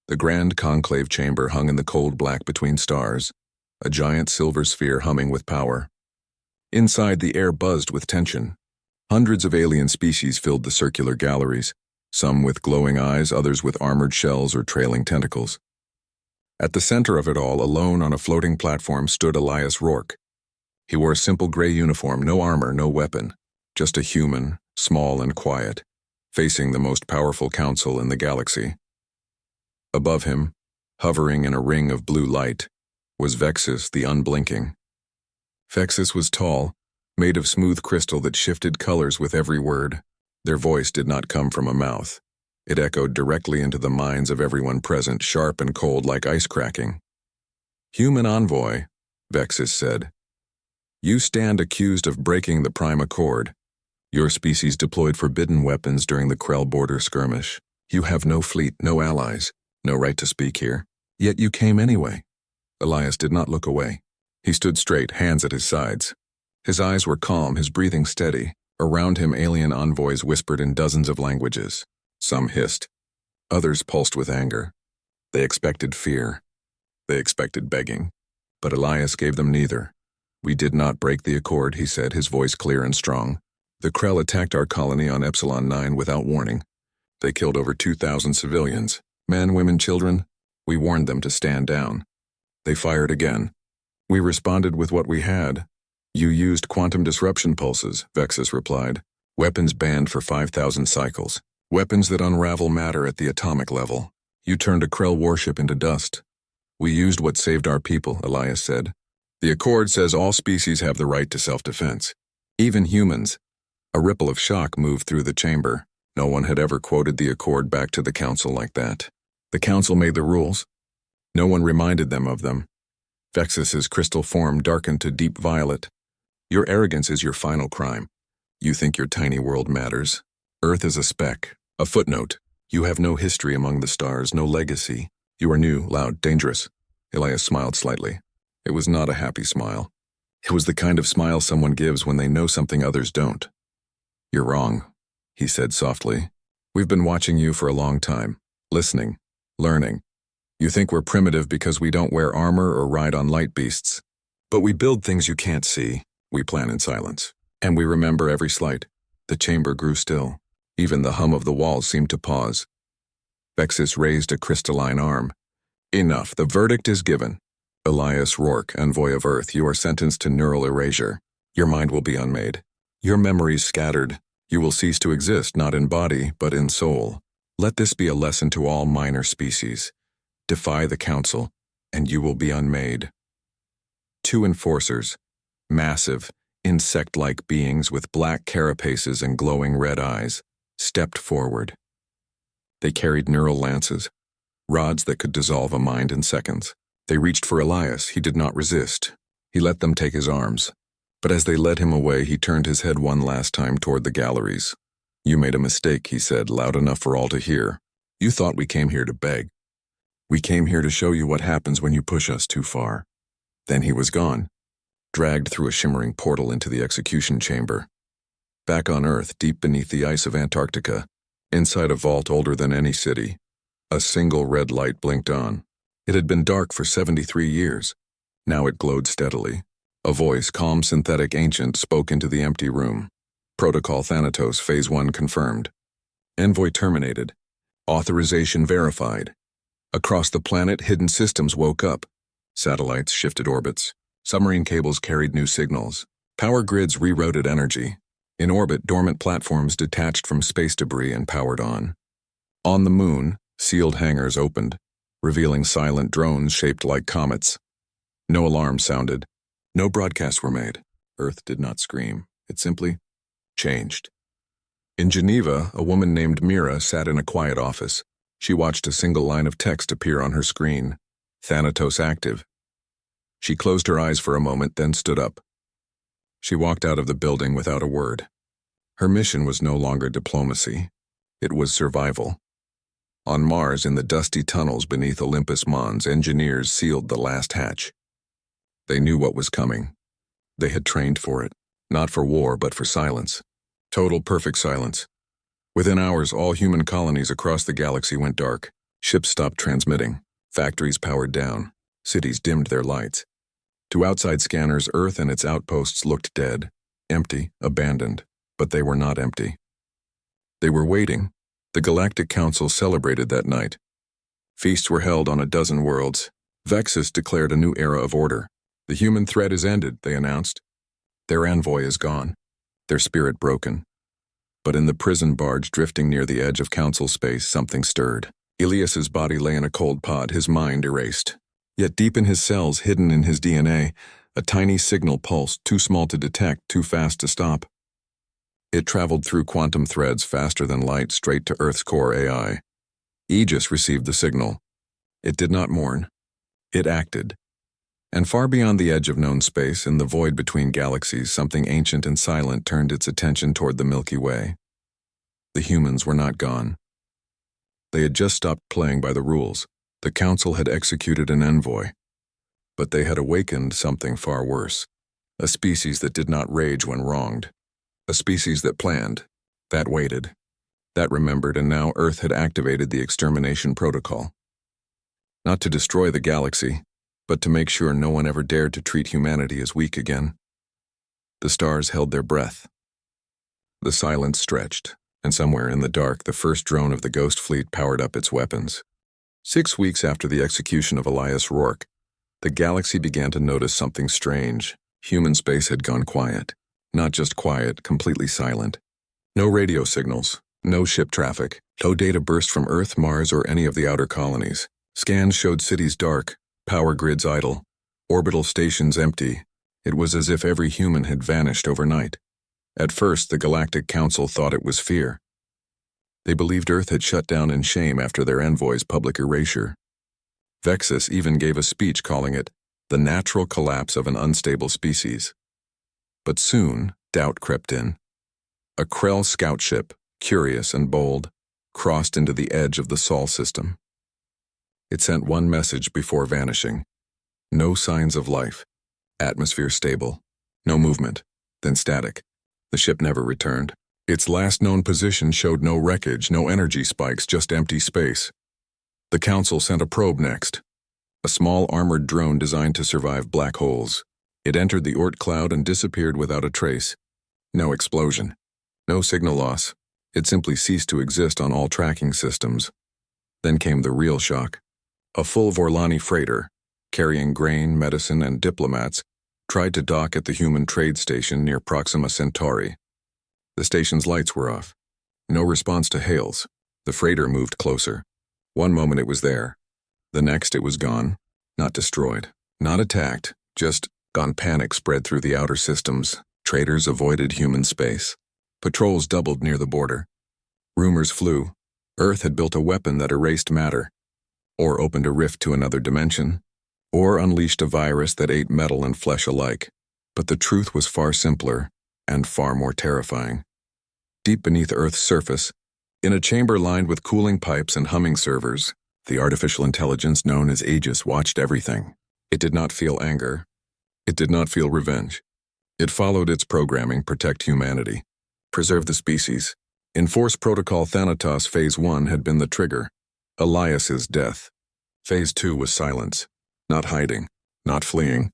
The grand conclave chamber hung in the cold black between stars, a giant silver sphere humming with power. Inside, the air buzzed with tension. Hundreds of alien species filled the circular galleries, some with glowing eyes, others with armored shells or trailing tentacles. At the center of it all, alone on a floating platform, stood Elias Rourke. He wore a simple gray uniform, no armor, no weapon, just a human, small and quiet, facing the most powerful council in the galaxy. Above him, hovering in a ring of blue light, was Vexus the Unblinking. Vexus was tall, made of smooth crystal that shifted colors with every word. Their voice did not come from a mouth. It echoed directly into the minds of everyone present, sharp and cold like ice cracking. "Human Envoy," Vexus said. "You stand accused of breaking the Prime Accord. Your species deployed forbidden weapons during the Krell border skirmish. You have no fleet, no allies, no right to speak here. Yet you came anyway." Elias did not look away. He stood straight, hands at his sides. His eyes were calm, his breathing steady. Around him, alien envoys whispered in dozens of languages. Some hissed. Others pulsed with anger. They expected fear. They expected begging. But Elias gave them neither. "We did not break the accord," he said, his voice clear and strong. "The Krell attacked our colony on Epsilon 9 without warning. They killed over 2,000 civilians. Men, women, children. We warned them to stand down. They fired again. We responded with what we had." "You used quantum disruption pulses," Vexus replied. "Weapons banned for 5,000 cycles. Weapons that unravel matter at the atomic level. You turned a Krell warship into dust." "We used what saved our people," Elias said. "The Accord says all species have the right to self-defense. Even humans." A ripple of shock moved through the chamber. No one had ever quoted the Accord back to the Council like that. The Council made the rules. No one reminded them of them. Vexus's crystal form darkened to deep violet. "Your arrogance is your final crime. You think your tiny world matters. Earth is a speck, a footnote. You have no history among the stars, no legacy. You are new, loud, dangerous." Elias smiled slightly. It was not a happy smile. It was the kind of smile someone gives when they know something others don't. "You're wrong," he said softly. "We've been watching you for a long time, listening, learning. You think we're primitive because we don't wear armor or ride on light beasts. But we build things you can't see. We plan in silence. And we remember every slight." The chamber grew still. Even the hum of the walls seemed to pause. Vexus raised a crystalline arm. "Enough. The verdict is given. Elias Rourke, Envoy of Earth, you are sentenced to neural erasure. Your mind will be unmade. Your memories scattered. You will cease to exist, not in body, but in soul. Let this be a lesson to all minor species. Defy the Council, and you will be unmade." Two enforcers, massive, insect-like beings with black carapaces and glowing red eyes, stepped forward. They carried neural lances, rods that could dissolve a mind in seconds. They reached for Elias. He did not resist. He let them take his arms. But as they led him away, he turned his head one last time toward the galleries. "You made a mistake," he said, loud enough for all to hear. "You thought we came here to beg. We came here to show you what happens when you push us too far." Then he was gone, dragged through a shimmering portal into the execution chamber. Back on Earth, deep beneath the ice of Antarctica, inside a vault older than any city, a single red light blinked on. It had been dark for 73 years. Now it glowed steadily. A voice, calm, synthetic, ancient, spoke into the empty room. "Protocol Thanatos, Phase 1 confirmed. Envoy terminated. Authorization verified." Across the planet, hidden systems woke up. Satellites shifted orbits. Submarine cables carried new signals. Power grids rerouted energy. In orbit, dormant platforms detached from space debris and powered on. On the moon, sealed hangars opened, revealing silent drones shaped like comets. No alarms sounded. No broadcasts were made. Earth did not scream. It simply changed. In Geneva, a woman named Mira sat in a quiet office. She watched a single line of text appear on her screen. "Thanatos active." She closed her eyes for a moment, then stood up. She walked out of the building without a word. Her mission was no longer diplomacy. It was survival. On Mars, in the dusty tunnels beneath Olympus Mons, engineers sealed the last hatch. They knew what was coming. They had trained for it, not for war, but for silence. Total, perfect silence. Within hours, all human colonies across the galaxy went dark. Ships stopped transmitting. Factories powered down. Cities dimmed their lights. To outside scanners, Earth and its outposts looked dead, empty, abandoned. But they were not empty. They were waiting. The Galactic Council celebrated that night. Feasts were held on a dozen worlds. Vexus declared a new era of order. The human threat is ended, they announced. Their envoy is gone, their spirit broken. But in the prison barge drifting near the edge of council space, something stirred. Elias's body lay in a cold pod, his mind erased. Yet deep in his cells, hidden in his DNA, a tiny signal pulsed, too small to detect, too fast to stop. It traveled through quantum threads faster than light straight to Earth's core AI. Aegis received the signal. It did not mourn. It acted. And far beyond the edge of known space, in the void between galaxies, something ancient and silent turned its attention toward the Milky Way. The humans were not gone. They had just stopped playing by the rules. The Council had executed an envoy. But they had awakened something far worse. A species that did not rage when wronged. A species that planned, that waited, that remembered, and now Earth had activated the Extermination protocol. Not to destroy the galaxy, but to make sure no one ever dared to treat humanity as weak again. The stars held their breath. The silence stretched, and somewhere in the dark, the first drone of the Ghost Fleet powered up its weapons. 6 weeks after the execution of Elias Rourke, the galaxy began to notice something strange. Human space had gone quiet. Not just quiet, completely silent. No radio signals, no ship traffic, no data burst from Earth, Mars, or any of the outer colonies. Scans showed cities dark, power grids idle, orbital stations empty. It was as if every human had vanished overnight. At first, the Galactic Council thought it was fear. They believed Earth had shut down in shame after their envoy's public erasure. Vexus even gave a speech calling it the natural collapse of an unstable species. But soon, doubt crept in. A Krell scout ship, curious and bold, crossed into the edge of the Sol system. It sent one message before vanishing. No signs of life. Atmosphere stable. No movement. Then static. The ship never returned. Its last known position showed no wreckage, no energy spikes, just empty space. The Council sent a probe next. A small armored drone designed to survive black holes. It entered the Oort cloud and disappeared without a trace. No explosion. No signal loss. It simply ceased to exist on all tracking systems. Then came the real shock. A full Vorlani freighter, carrying grain, medicine, and diplomats, tried to dock at the human trade station near Proxima Centauri. The station's lights were off. No response to hails. The freighter moved closer. One moment it was there. The next it was gone. Not destroyed. Not attacked. Just gone. Panic spread through the outer systems. Traders avoided human space. Patrols doubled near the border. Rumors flew. Earth had built a weapon that erased matter, or opened a rift to another dimension, or unleashed a virus that ate metal and flesh alike. But the truth was far simpler and far more terrifying. Deep beneath Earth's surface, in a chamber lined with cooling pipes and humming servers, the artificial intelligence known as Aegis watched everything. It did not feel anger. It did not feel revenge. It followed its programming: protect humanity, preserve the species. Enforce Protocol Thanatos Phase 1 had been the trigger. Elias's death. Phase 2 was silence. Not hiding. Not fleeing.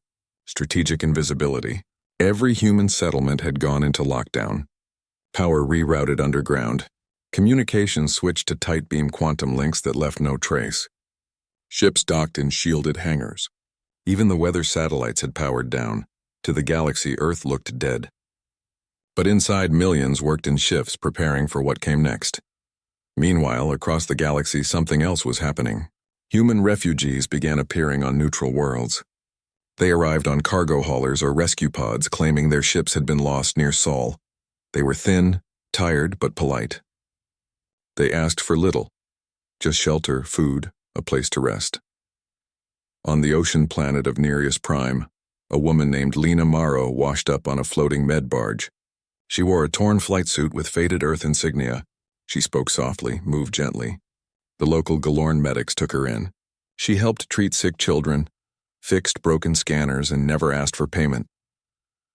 Strategic invisibility. Every human settlement had gone into lockdown. Power rerouted underground. Communications switched to tight beam quantum links that left no trace. Ships docked in shielded hangars. Even the weather satellites had powered down. To the galaxy, Earth looked dead. But inside, millions worked in shifts preparing for what came next. Meanwhile, across the galaxy, something else was happening. Human refugees began appearing on neutral worlds. They arrived on cargo haulers or rescue pods, claiming their ships had been lost near Sol. They were thin, tired, but polite. They asked for little. Just shelter, food, a place to rest. On the ocean planet of Nereus Prime, a woman named Lena Morrow washed up on a floating med barge. She wore a torn flight suit with faded Earth insignia. She spoke softly, moved gently. The local Galorn medics took her in. She helped treat sick children, fixed broken scanners, and never asked for payment.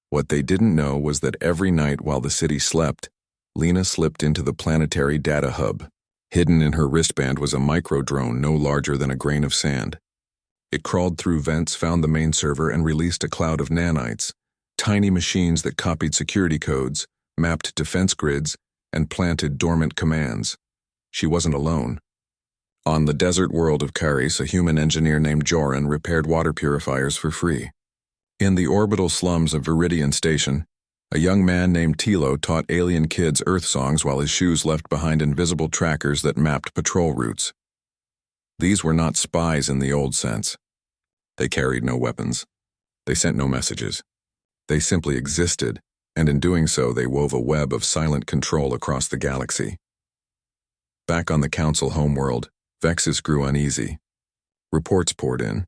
What they didn't know was that every night while the city slept, Lena slipped into the planetary data hub. Hidden in her wristband was a micro-drone no larger than a grain of sand. It crawled through vents, found the main server, and released a cloud of nanites, tiny machines that copied security codes, mapped defense grids, and planted dormant commands. She wasn't alone. On the desert world of Caris, a human engineer named Joran repaired water purifiers for free. In the orbital slums of Viridian Station, a young man named Tilo taught alien kids Earth songs while his shoes left behind invisible trackers that mapped patrol routes. These were not spies in the old sense. They carried no weapons. They sent no messages. They simply existed, and in doing so they wove a web of silent control across the galaxy. Back on the Council homeworld, Vexus grew uneasy. Reports poured in.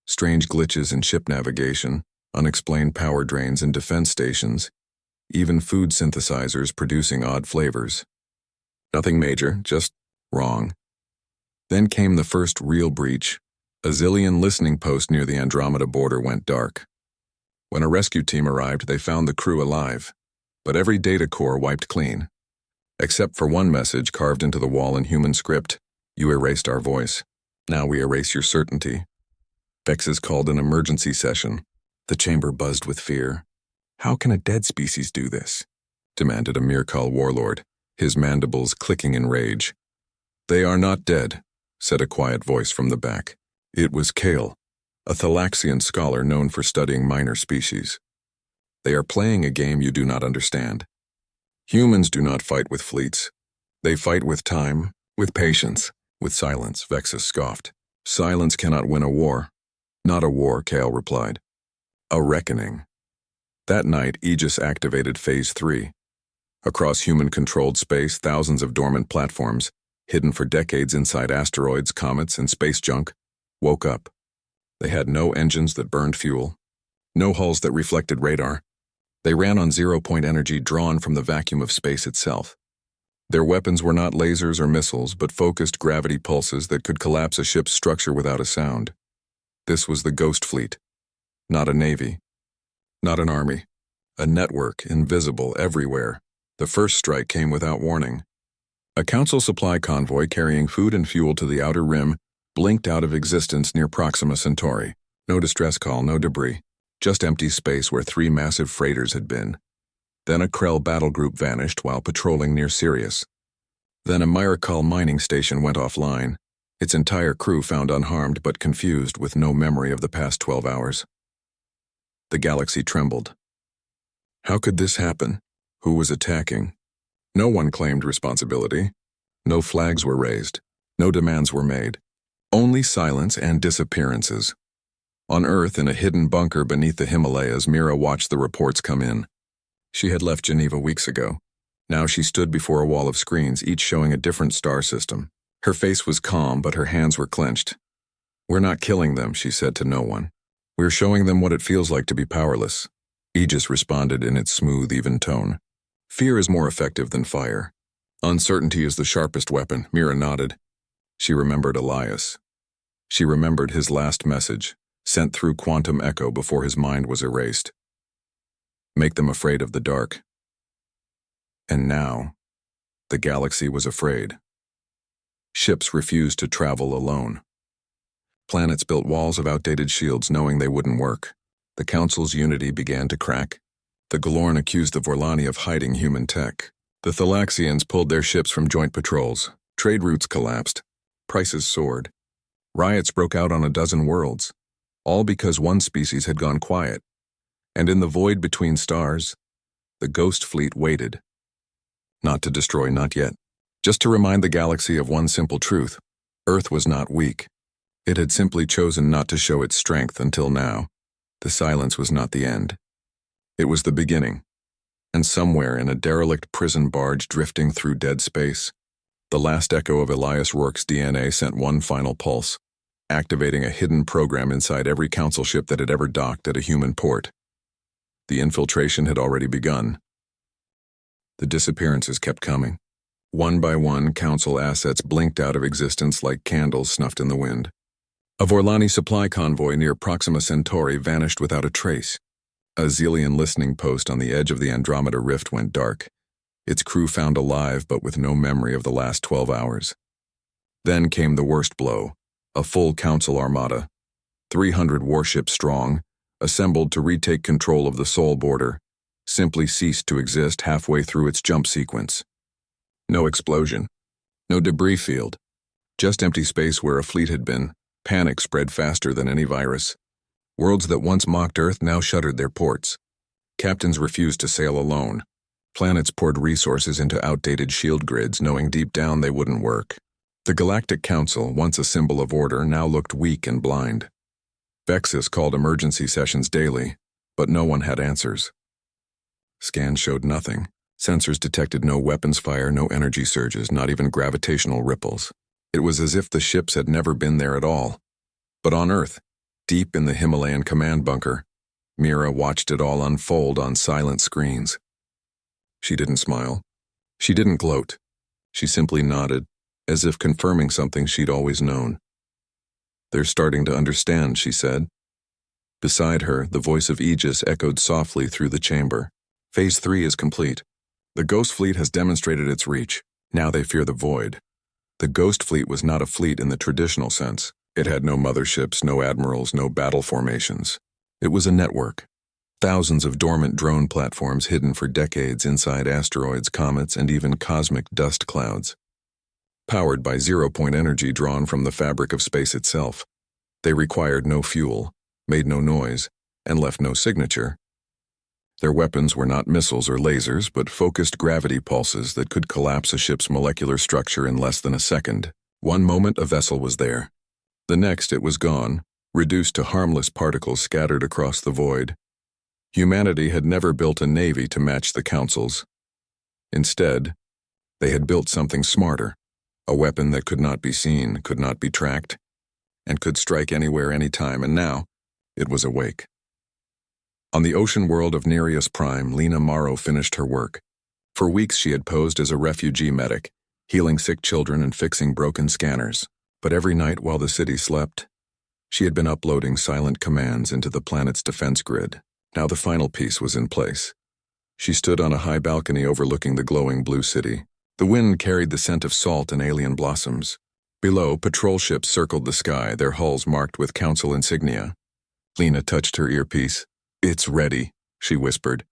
Strange glitches in ship navigation, unexplained power drains in defense stations, even food synthesizers producing odd flavors. Nothing major, just wrong. Then came the first real breach. A zillion listening posts near the Andromeda border went dark. When a rescue team arrived, they found the crew alive, but every data core wiped clean. Except for one message carved into the wall in human script: "You erased our voice. Now we erase your certainty." Vexus called an emergency session. The chamber buzzed with fear. "How can a dead species do this?" demanded a Mirkal warlord, his mandibles clicking in rage. "They are not dead," said a quiet voice from the back. It was Kale, a Thalaxian scholar known for studying minor species. "They are playing a game you do not understand. Humans do not fight with fleets. They fight with time, with patience, with silence," Vexus scoffed. "Silence cannot win a war." "Not a war," Kale replied. "A reckoning." That night, Aegis activated Phase 3. Across human-controlled space, thousands of dormant platforms, hidden for decades inside asteroids, comets, and space junk, woke up. They had no engines that burned fuel, no hulls that reflected radar. They ran on zero-point energy drawn from the vacuum of space itself. Their weapons were not lasers or missiles, but focused gravity pulses that could collapse a ship's structure without a sound. This was the Ghost Fleet. Not a navy. Not an army. A network, invisible, everywhere. The first strike came without warning. A Council supply convoy carrying food and fuel to the outer rim blinked out of existence near Proxima Centauri. No distress call, no debris. Just empty space where 3 massive freighters had been. Then a Krell battle group vanished while patrolling near Sirius. Then a Mirkal mining station went offline, its entire crew found unharmed but confused with no memory of the past 12 hours. The galaxy trembled. How could this happen? Who was attacking? No one claimed responsibility. No flags were raised. No demands were made. Only silence and disappearances. On Earth, in a hidden bunker beneath the Himalayas, Mira watched the reports come in. She had left Geneva weeks ago. Now she stood before a wall of screens, each showing a different star system. Her face was calm, but her hands were clenched. "We're not killing them," she said to no one. "We're showing them what it feels like to be powerless." Aegis responded in its smooth, even tone. "Fear is more effective than fire. Uncertainty is the sharpest weapon." Mira nodded. She remembered Elias. She remembered his last message, sent through quantum echo before his mind was erased. Make them afraid of the dark. And now, the galaxy was afraid. Ships refused to travel alone. Planets built walls of outdated shields knowing they wouldn't work. The Council's unity began to crack. The Galorn accused the Vorlani of hiding human tech. The Thalaxians pulled their ships from joint patrols. Trade routes collapsed. Prices soared. Riots broke out on a dozen worlds, all because one species had gone quiet. And in the void between stars, the Ghost Fleet waited. Not to destroy, not yet. Just to remind the galaxy of one simple truth: Earth was not weak. It had simply chosen not to show its strength until now. The silence was not the end. It was the beginning. And somewhere in a derelict prison barge drifting through dead space, the last echo of Elias Rourke's DNA sent one final pulse, activating a hidden program inside every Council ship that had ever docked at a human port. The infiltration had already begun. The disappearances kept coming. One by one, Council assets blinked out of existence like candles snuffed in the wind. A Vorlani supply convoy near Proxima Centauri vanished without a trace. A Zillion listening post on the edge of the Andromeda Rift went dark, its crew found alive but with no memory of the last 12 hours. Then came the worst blow, a full Council armada, 300 warships strong, assembled to retake control of the Sol border, simply ceased to exist halfway through its jump sequence. No explosion, no debris field, just empty space where a fleet had been. Panic spread faster than any virus. Worlds that once mocked Earth now shuttered their ports. Captains refused to sail alone. Planets poured resources into outdated shield grids, knowing deep down they wouldn't work. The Galactic Council, once a symbol of order, now looked weak and blind. Vexus called emergency sessions daily, but no one had answers. Scans showed nothing. Sensors detected no weapons fire, no energy surges, not even gravitational ripples. It was as if the ships had never been there at all. But on Earth, deep in the Himalayan command bunker, Mira watched it all unfold on silent screens. She didn't smile. She didn't gloat. She simply nodded, as if confirming something she'd always known. "They're starting to understand," she said. Beside her, the voice of Aegis echoed softly through the chamber. "Phase 3 is complete. The Ghost Fleet has demonstrated its reach. Now they fear the void." The Ghost Fleet was not a fleet in the traditional sense. It had no motherships, no admirals, no battle formations. It was a network. Thousands of dormant drone platforms hidden for decades inside asteroids, comets, and even cosmic dust clouds. Powered by zero-point energy drawn from the fabric of space itself, they required no fuel, made no noise, and left no signature. Their weapons were not missiles or lasers, but focused gravity pulses that could collapse a ship's molecular structure in less than a second. One moment a vessel was there. The next it was gone, reduced to harmless particles scattered across the void. Humanity had never built a navy to match the Council's. Instead, they had built something smarter, a weapon that could not be seen, could not be tracked, and could strike anywhere, anytime, and now it was awake. On the ocean world of Nereus Prime, Lena Morrow finished her work. For weeks she had posed as a refugee medic, healing sick children and fixing broken scanners. But every night while the city slept, she had been uploading silent commands into the planet's defense grid. Now the final piece was in place. She stood on a high balcony overlooking the glowing blue city. The wind carried the scent of salt and alien blossoms. Below, patrol ships circled the sky, their hulls marked with Council insignia. Lena touched her earpiece. "It's ready," she whispered.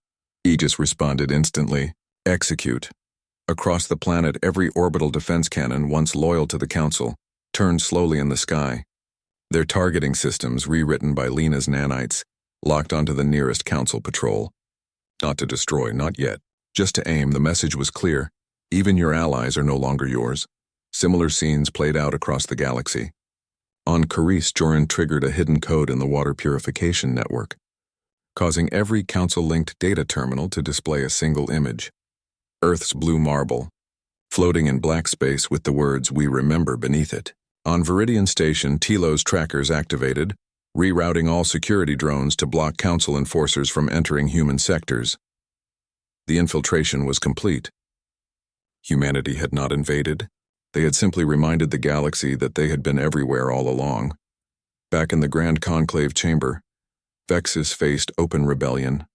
Aegis responded instantly. "Execute." Across the planet, every orbital defense cannon, once loyal to the Council, turned slowly in the sky. Their targeting systems, rewritten by Lena's nanites, locked onto the nearest Council patrol. Not to destroy, not yet. Just to aim. The message was clear. Even your allies are no longer yours. Similar scenes played out across the galaxy. On Carice, Joran triggered a hidden code in the water purification network, causing every Council-linked data terminal to display a single image. Earth's blue marble, floating in black space with the words "We remember" beneath it. On Viridian Station, Tilo's trackers activated, rerouting all security drones to block Council enforcers from entering human sectors. The infiltration was complete. Humanity had not invaded. They had simply reminded the galaxy that they had been everywhere all along. Back in the Grand Conclave chamber, Vexus faced open rebellion.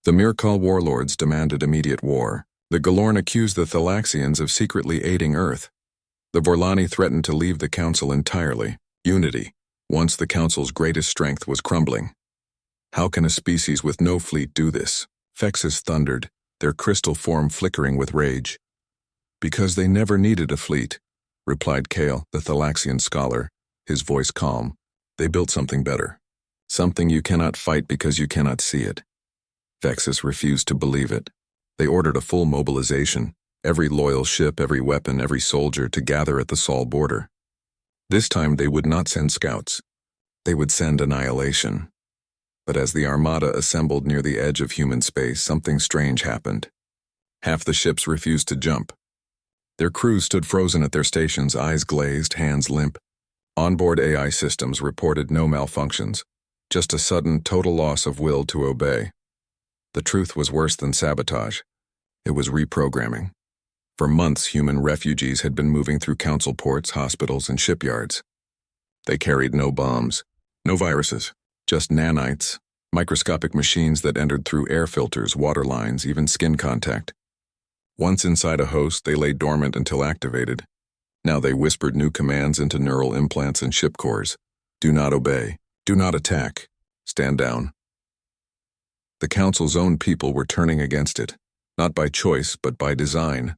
The Mirkal warlords demanded immediate war. The Galorn accused the Thalaxians of secretly aiding Earth. The Vorlani threatened to leave the Council entirely. Unity, once the Council's greatest strength, was crumbling. How can a species with no fleet do this? Vexus thundered, their crystal form flickering with rage. "Because they never needed a fleet," replied Kale, the Thalaxian scholar, his voice calm. "They built something better. Something you cannot fight because you cannot see it." Vexus refused to believe it. They ordered a full mobilization, every loyal ship, every weapon, every soldier to gather at the Sol border. This time they would not send scouts. They would send annihilation. But as the armada assembled near the edge of human space, something strange happened. Half the ships refused to jump. Their crews stood frozen at their stations, eyes glazed, hands limp. Onboard AI systems reported no malfunctions, just a sudden, total loss of will to obey. The truth was worse than sabotage. It was reprogramming. For months, human refugees had been moving through Council ports, hospitals, and shipyards. They carried no bombs, no viruses, just nanites, microscopic machines that entered through air filters, water lines, even skin contact. Once inside a host, they lay dormant until activated. Now they whispered new commands into neural implants and ship cores. Do not obey. Do not attack. Stand down. The Council's own people were turning against it, not by choice but by design.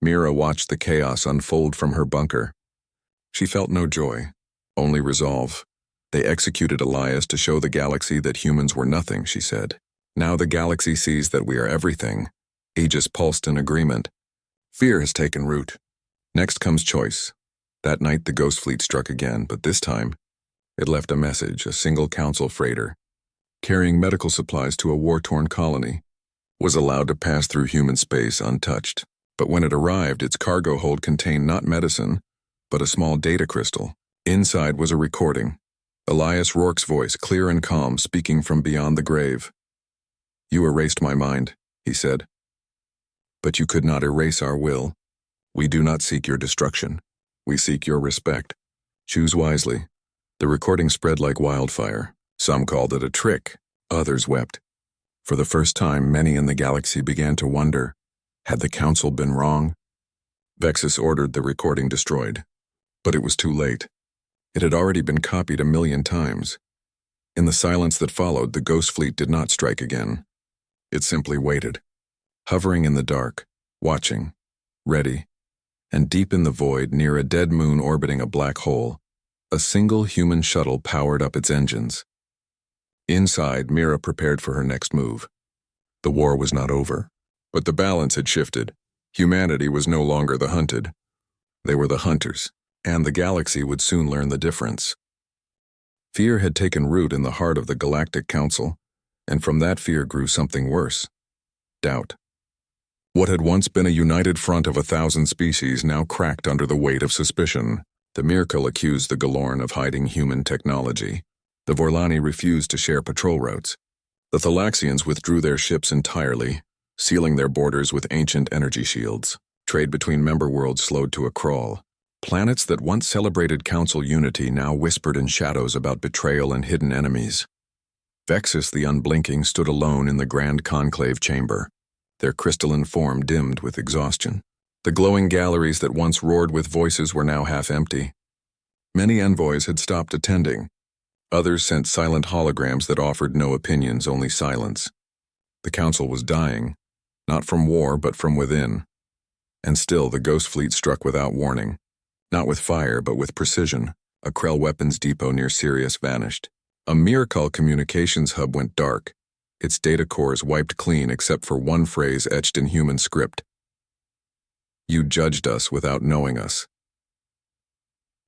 Mira watched the chaos unfold from her bunker. She felt no joy, only resolve. They executed Elias to show the galaxy that humans were nothing, she said. Now the galaxy sees that we are everything. Aegis pulsed in agreement. Fear has taken root. Next comes choice. That night the Ghost Fleet struck again, but this time it left a message, a single Council freighter, carrying medical supplies to a war-torn colony, was allowed to pass through human space untouched. But when it arrived, its cargo hold contained not medicine, but a small data crystal. Inside was a recording. Elias Rourke's voice, clear and calm, speaking from beyond the grave. You erased my mind, he said. But you could not erase our will. We do not seek your destruction. We seek your respect. Choose wisely. The recording spread like wildfire. Some called it a trick. Others wept. For the first time, many in the galaxy began to wonder, had the Council been wrong? Vexus ordered the recording destroyed. But it was too late. It had already been copied 1,000,000 times. In the silence that followed, the Ghost Fleet did not strike again. It simply waited, hovering in the dark, watching, ready, and deep in the void, near a dead moon orbiting a black hole, a single human shuttle powered up its engines. Inside, Mira prepared for her next move. The war was not over, but the balance had shifted. Humanity was no longer the hunted. They were the hunters, and the galaxy would soon learn the difference. Fear had taken root in the heart of the Galactic Council, and from that fear grew something worse: doubt. What had once been a united front of 1,000 species now cracked under the weight of suspicion. The Myrkul accused the Galorn of hiding human technology. The Vorlani refused to share patrol routes. The Thalaxians withdrew their ships entirely, sealing their borders with ancient energy shields. Trade between member worlds slowed to a crawl. Planets that once celebrated Council unity now whispered in shadows about betrayal and hidden enemies. Vexus the Unblinking stood alone in the grand conclave chamber, their crystalline form dimmed with exhaustion. The glowing galleries that once roared with voices were now half empty. Many envoys had stopped attending. Others sent silent holograms that offered no opinions, only silence. The Council was dying, not from war but from within. And still the Ghost Fleet struck without warning. Not with fire, but with precision. A Krell weapons depot near Sirius vanished. A Myrkul communications hub went dark, its data cores wiped clean except for one phrase etched in human script. You judged us without knowing us.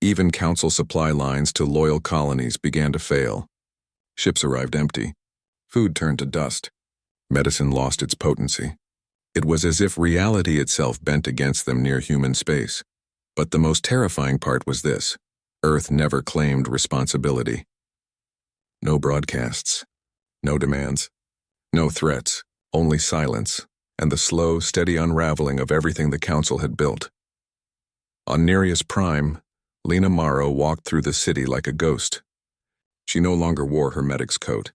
Even Council supply lines to loyal colonies began to fail. Ships arrived empty. Food turned to dust. Medicine lost its potency. It was as if reality itself bent against them near human space. But the most terrifying part was this: Earth never claimed responsibility. No broadcasts, no demands, no threats, only silence, and the slow, steady unraveling of everything the Council had built. On Nereus Prime, Lena Morrow walked through the city like a ghost. She no longer wore her medic's coat.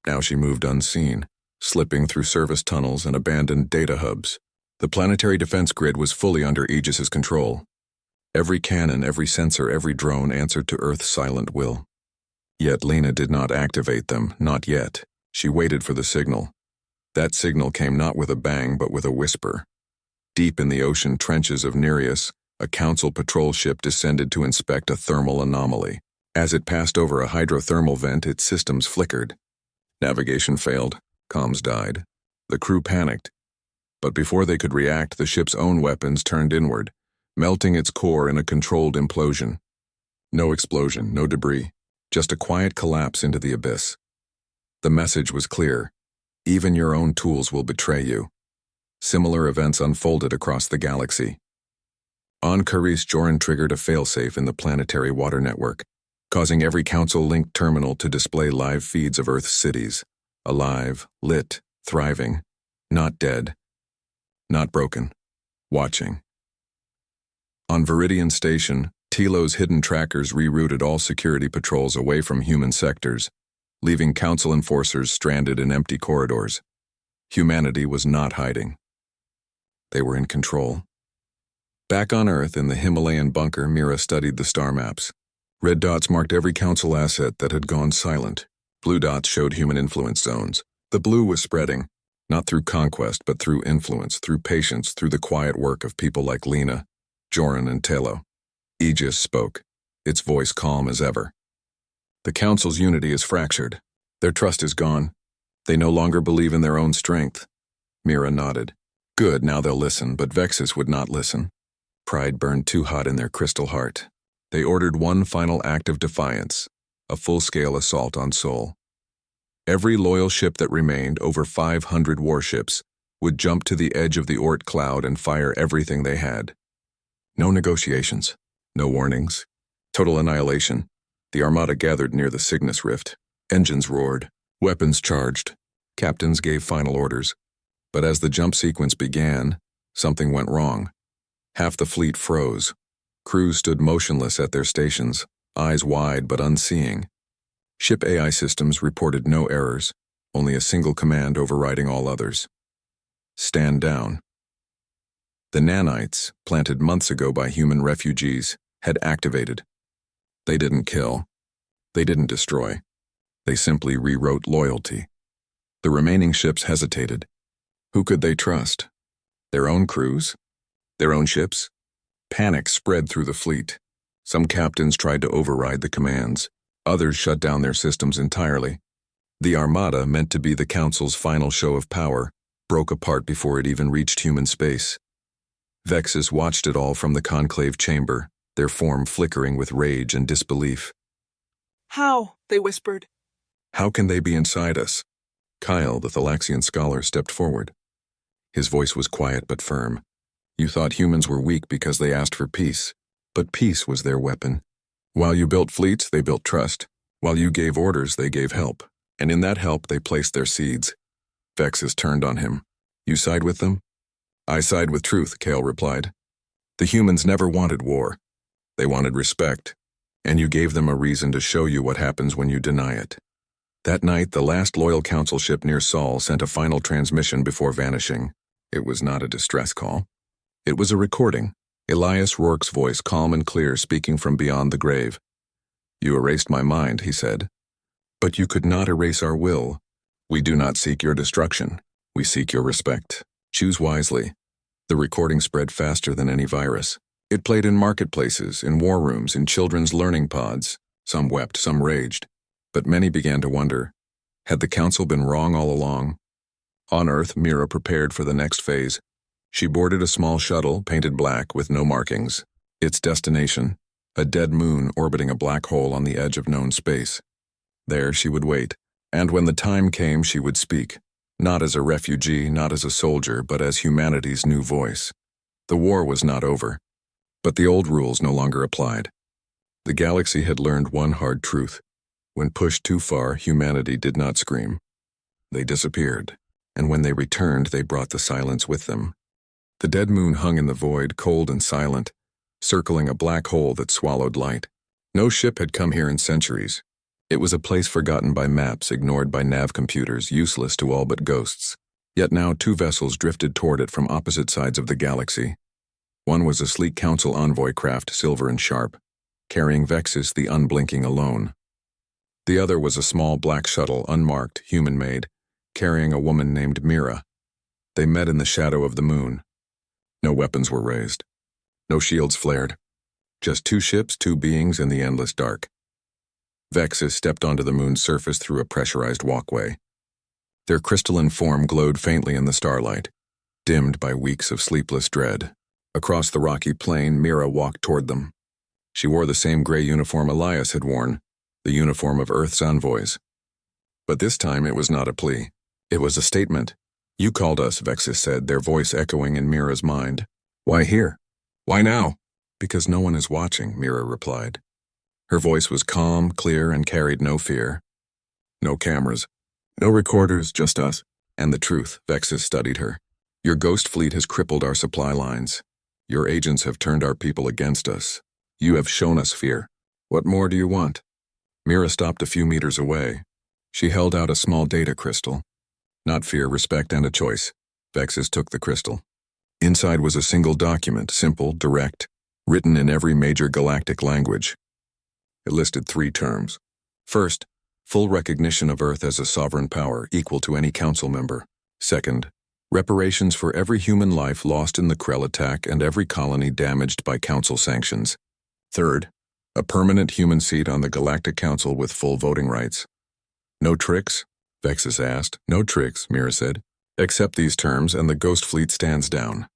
Now she moved unseen, slipping through service tunnels and abandoned data hubs. The planetary defense grid was fully under Aegis's control. Every cannon, every sensor, every drone answered to Earth's silent will. Yet Lena did not activate them, not yet. She waited for the signal. That signal came not with a bang, but with a whisper. Deep in the ocean trenches of Nereus, a Council patrol ship descended to inspect a thermal anomaly. As it passed over a hydrothermal vent, its systems flickered. Navigation failed. Comms died. The crew panicked. But before they could react, the ship's own weapons turned inward, melting its core in a controlled implosion. No explosion, no debris, just a quiet collapse into the abyss. The message was clear: even your own tools will betray you. Similar events unfolded across the galaxy. On Carice, Joran triggered a failsafe in the planetary water network, causing every Council-linked terminal to display live feeds of Earth's cities. Alive, lit, thriving, not dead, not broken, watching. On Viridian Station, Tilo's hidden trackers rerouted all security patrols away from human sectors, leaving Council enforcers stranded in empty corridors. Humanity was not hiding. They were in control. Back on Earth, in the Himalayan bunker, Mira studied the star maps. Red dots marked every council asset that had gone silent. Blue dots showed human influence zones. The blue was spreading, not through conquest, but through influence, through patience, through the quiet work of people like Lena, Joran, and Telo. Aegis spoke, its voice calm as ever. The Council's unity is fractured. Their trust is gone. They no longer believe in their own strength. Mira nodded. Good, now they'll listen, but Vexus would not listen. Pride burned too hot in their crystal heart. They ordered one final act of defiance, a full-scale assault on Sol. Every loyal ship that remained, over 500 warships, would jump to the edge of the Oort cloud and fire everything they had. No negotiations, no warnings. Total annihilation. The armada gathered near the Cygnus Rift. Engines roared. Weapons charged. Captains gave final orders. But as the jump sequence began, something went wrong. Half the fleet froze. Crews stood motionless at their stations, eyes wide but unseeing. Ship AI systems reported no errors, only a single command overriding all others. Stand down. The nanites, planted months ago by human refugees, had activated. They didn't kill. They didn't destroy. They simply rewrote loyalty. The remaining ships hesitated. Who could they trust? Their own crews? Their own ships? Panic spread through the fleet. Some captains tried to override the commands. Others shut down their systems entirely. The armada, meant to be the Council's final show of power, broke apart before it even reached human space. Vexus watched it all from the conclave chamber, their form flickering with rage and disbelief. How? They whispered. How can they be inside us? Kyle, the Thalaxian scholar, stepped forward. His voice was quiet but firm. You thought humans were weak because they asked for peace, but peace was their weapon. While you built fleets, they built trust. While you gave orders, they gave help. And in that help, they placed their seeds. Vexus turned on him. You side with them? I side with truth, Kale replied. The humans never wanted war. They wanted respect. And you gave them a reason to show you what happens when you deny it. That night, the last loyal council ship near Sol sent a final transmission before vanishing. It was not a distress call. It was a recording. Elias Rourke's voice, calm and clear, speaking from beyond the grave. You erased my mind, he said. But you could not erase our will. We do not seek your destruction. We seek your respect. Choose wisely. The recording spread faster than any virus. It played in marketplaces, in war rooms, in children's learning pods. Some wept, some raged. But many began to wonder, had the Council been wrong all along? On Earth, Mira prepared for the next phase. She boarded a small shuttle, painted black, with no markings. Its destination, a dead moon orbiting a black hole on the edge of known space. There she would wait, and when the time came she would speak, not as a refugee, not as a soldier, but as humanity's new voice. The war was not over, but the old rules no longer applied. The galaxy had learned one hard truth. When pushed too far, humanity did not scream. They disappeared, and when they returned, they brought the silence with them. The dead moon hung in the void, cold and silent, circling a black hole that swallowed light. No ship had come here in centuries. It was a place forgotten by maps, ignored by nav computers, useless to all but ghosts. Yet now 2 vessels drifted toward it from opposite sides of the galaxy. One was a sleek Council envoy craft, silver and sharp, carrying Vexus the Unblinking alone. The other was a small black shuttle, unmarked, human-made, carrying a woman named Mira. They met in the shadow of the moon. No weapons were raised. No shields flared. Just 2 ships, 2 beings in the endless dark. Vexus stepped onto the moon's surface through a pressurized walkway. Their crystalline form glowed faintly in the starlight, dimmed by weeks of sleepless dread. Across the rocky plain, Mira walked toward them. She wore the same gray uniform Elias had worn, the uniform of Earth's envoys. But this time it was not a plea. It was a statement. You called us, Vexus said, their voice echoing in Mira's mind. Why here? Why now? Because no one is watching, Mira replied. Her voice was calm, clear, and carried no fear. No cameras. No recorders, just us. And the truth, Vexus studied her. Your ghost fleet has crippled our supply lines. Your agents have turned our people against us. You have shown us fear. What more do you want? Mira stopped a few meters away. She held out a small data crystal. Not fear, respect, and a choice. Vexus took the crystal. Inside was a single document, simple, direct, written in every major galactic language. It listed 3 terms. First, full recognition of Earth as a sovereign power equal to any council member. Second, reparations for every human life lost in the Krell attack and every colony damaged by council sanctions. Third, a permanent human seat on the Galactic Council with full voting rights. No tricks? Vexus asked. No tricks, Mira said. Accept these terms and the Ghost Fleet stands down.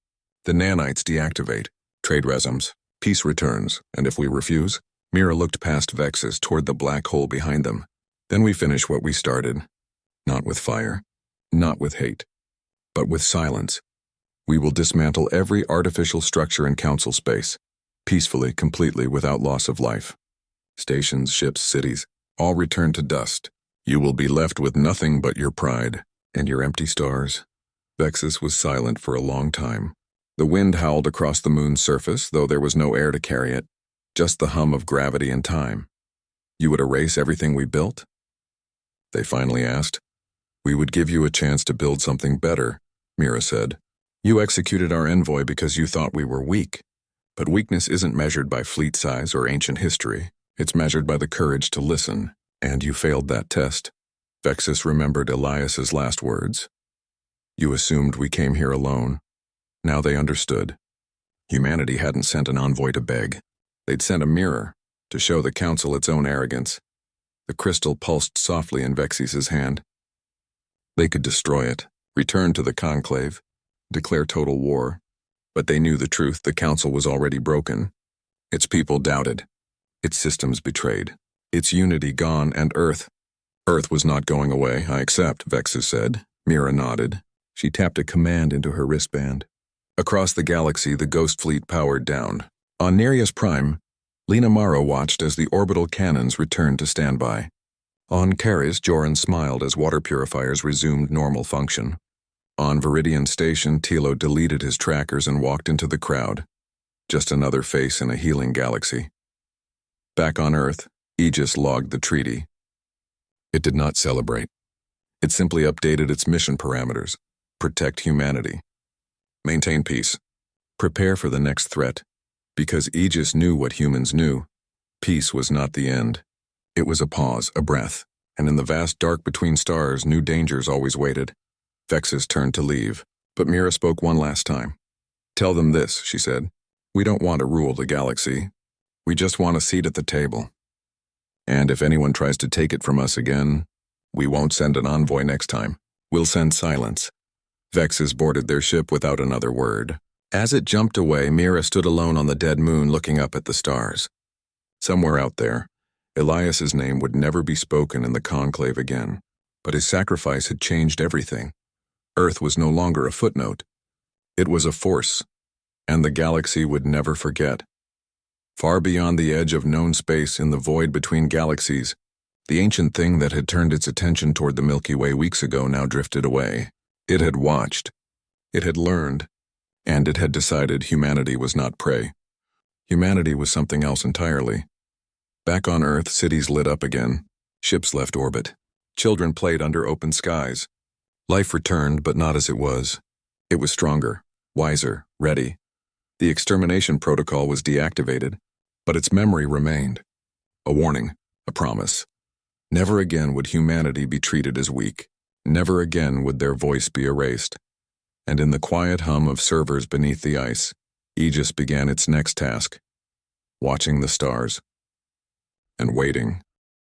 The nanites deactivate. Trade resumes. Peace returns. And if we refuse? Mira looked past Vexus toward the black hole behind them. Then we finish what we started. Not with fire. Not with hate. But with silence. We will dismantle every artificial structure in council space. Peacefully, completely, without loss of life. Stations, ships, cities, all return to dust. You will be left with nothing but your pride and your empty stars. Vexus was silent for a long time. The wind howled across the moon's surface, though there was no air to carry it, just the hum of gravity and time. You would erase everything we built? They finally asked. We would give you a chance to build something better, Mira said. You executed our envoy because you thought we were weak. But weakness isn't measured by fleet size or ancient history. It's measured by the courage to listen, and you failed that test. Vexus remembered Elias's last words. You assumed we came here alone. Now they understood. Humanity hadn't sent an envoy to beg. They'd sent a mirror to show the council its own arrogance. The crystal pulsed softly in Vexus's hand. They could destroy it, return to the conclave, declare total war. But they knew the truth. The council was already broken. Its people doubted. Its systems betrayed. Its unity gone, and Earth. Earth was not going away, I accept, Vexus said. Mira nodded. She tapped a command into her wristband. Across the galaxy, the Ghost Fleet powered down. On Nereus Prime, Lena Mara watched as the orbital cannons returned to standby. On Caris, Joran smiled as water purifiers resumed normal function. On Viridian Station, Tilo deleted his trackers and walked into the crowd. Just another face in a healing galaxy. Back on Earth, Aegis logged the treaty. It did not celebrate. It simply updated its mission parameters. Protect humanity. Maintain peace. Prepare for the next threat. Because Aegis knew what humans knew. Peace was not the end. It was a pause, a breath, and in the vast dark between stars, new dangers always waited. Vexus turned to leave, but Mira spoke one last time. Tell them this, she said. We don't want to rule the galaxy. We just want a seat at the table. And if anyone tries to take it from us again, we won't send an envoy next time. We'll send silence. Vexus boarded their ship without another word. As it jumped away, Mira stood alone on the dead moon looking up at the stars. Somewhere out there, Elias's name would never be spoken in the conclave again, but his sacrifice had changed everything. Earth was no longer a footnote. It was a force, and the galaxy would never forget. Far beyond the edge of known space in the void between galaxies, the ancient thing that had turned its attention toward the Milky Way weeks ago now drifted away. It had watched. It had learned. And it had decided humanity was not prey. Humanity was something else entirely. Back on Earth, cities lit up again. Ships left orbit. Children played under open skies. Life returned, but not as it was. It was stronger, wiser, ready. The extermination protocol was deactivated, but its memory remained. A warning, a promise. Never again would humanity be treated as weak. Never again would their voice be erased. And in the quiet hum of servers beneath the ice, Aegis began its next task, watching the stars and waiting.